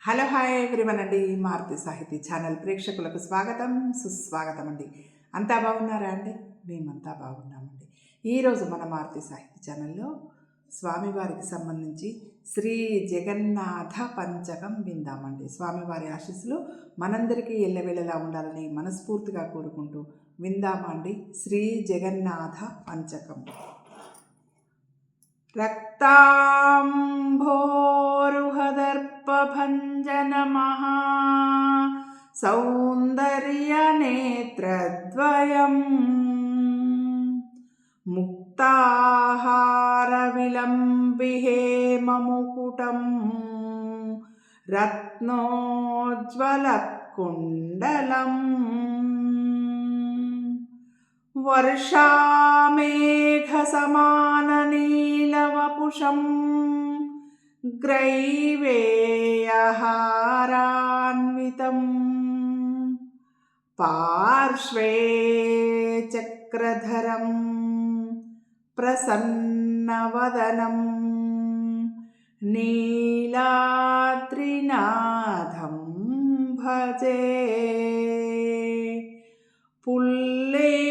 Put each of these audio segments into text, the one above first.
Hello hi everyone అండి. మారుతి సాహితీ channel ప్రేక్షకులకు స్వాగతం సుస్వాగతం అండి. అంతా బాగున్నారా అండి? మేమంతా బాగున్నామండి. ఈరోజు మన మారుతి సాహితీ ఛానల్లో స్వామివారికి సంబంధించి శ్రీ జగన్నాథ పంచకం విందామండి. స్వామివారి ఆశీస్సులు మనందరికీ ఎల్లవేళలా ఉండాలని మనస్ఫూర్తిగా కోరుకుంటూ విందామండి. శ్రీ జగన్నాథ పంచకం. रक्ताम्भोरुहदर्पभञ्जनमहा सौन्दर्यनेत्रद्वयम् मुक्ताहारविलम्बिहेममुकुटं रत्नोज्ज्वलत्कुण्डलम् वर्षामेघसमाननीलवपुषं ग्रैवेयहारान्वितं पार्श्वे चक्रधरं प्रसन्नवदनं नीलाद्रिनाथं भजे। पुल्लेन्दीवरलोचनं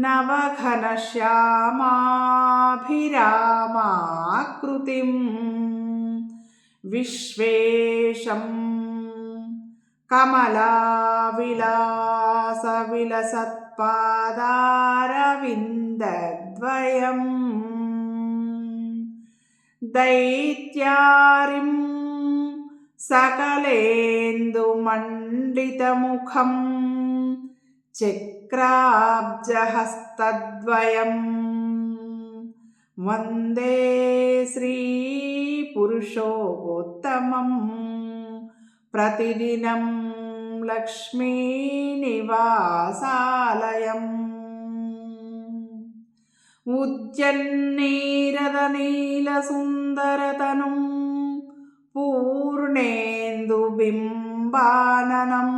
नवघनश्यामाभिरामाकृतिं विश्वेशं कमलाविलासविलसत्पादारविन्दद्वयम् दैत्यारिं सकलेन्दुमण्डितमुखं चक्राब्जहस्तद्वयं वन्दे श्रीपुरुषोत्तमं प्रतिदिनं लक्ष्मीनिवासालयम् उज्जन्नीरदनीलसुन्दरतनुं पूर्णेन्दुबिम्बाननं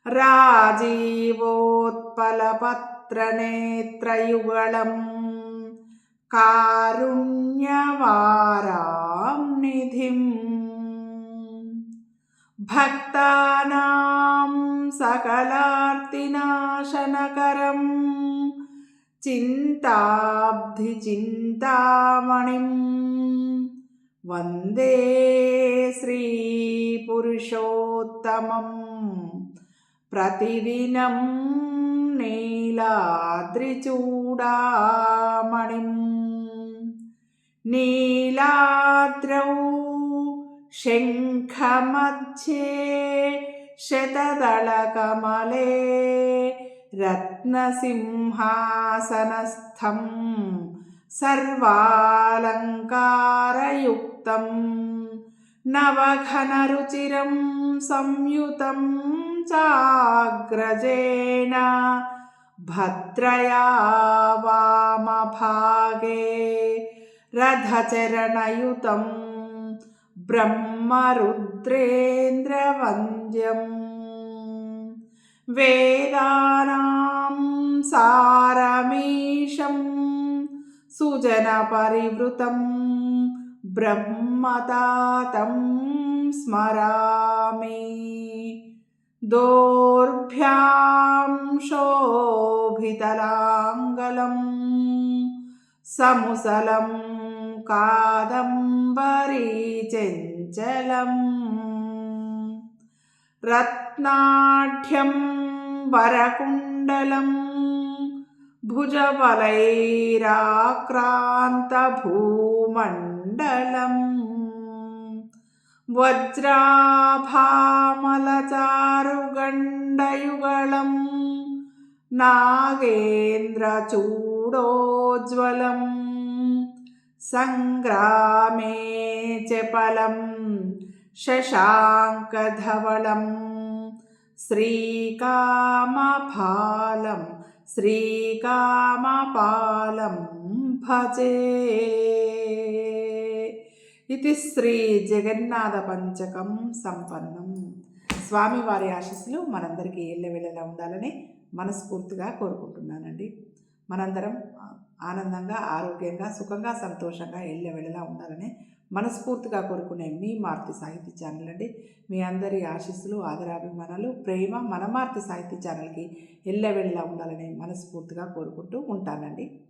राजीवोत्पलपत्रनेत्रयुगलं कारुण्यवारांनिधिं भक्तानां सकलार्तिनाशनकरं चिन्ताब्धिचिन्तामणिं वन्दे श्रीपुरुषोत्तमं प्रतिदिनं नीलाद्रिचूडामणिं नीलाद्रौ शङ्खमध्ये शतदलकमले रत्नसिंहासनस्थं सर्वालङ्कारयुक्तं नवघनरुचिरं संयुतं चाग्रजेण भद्रया वामभागे रथचरणयुतं ब्रह्मरुद्रेन्द्रवन्द्यम् वेदानां सारमीशं सुजनपरिवृतं ब्रह्मतातं स्मरामि दोर्भ्यां शोभितलाङ्गलं समुसलं कादम्बरीचञ्चलम् रत्नाढ्यं वरकुण्डलं भुजबलैराक्रान्तभूमण्डलं वज्राभामलचारुगण्डयुगलं नागेन्द्रचूडोज्ज्वलं संग्रामे च फलं शशाङ्कधवलं श्रीकामपालं भजे। इति श्री जगन्नाथ पंचकं संपन्नं. స్వామివారి ఆశీస్సులు మనందరికీ ఎల్లవేళలా ఉండాలని మనస్ఫూర్తిగా కోరుకుంటున్నానండి. మనందరం ఆనందంగా, ఆరోగ్యంగా, సుఖంగా, సంతోషంగా ఎల్లవేళలా ఉండాలని మనస్ఫూర్తిగా కోరుకునే మీ మారుతి సాహితీ ఛానల్ అండి. మీ అందరి ఆశీస్సులు, ఆదరాభిమానాలు, ప్రేమ మన మారుతి సాహితీ ఛానల్కి ఎల్లవేళలా ఉండాలని మనస్ఫూర్తిగా కోరుకుంటూ ఉంటానండి.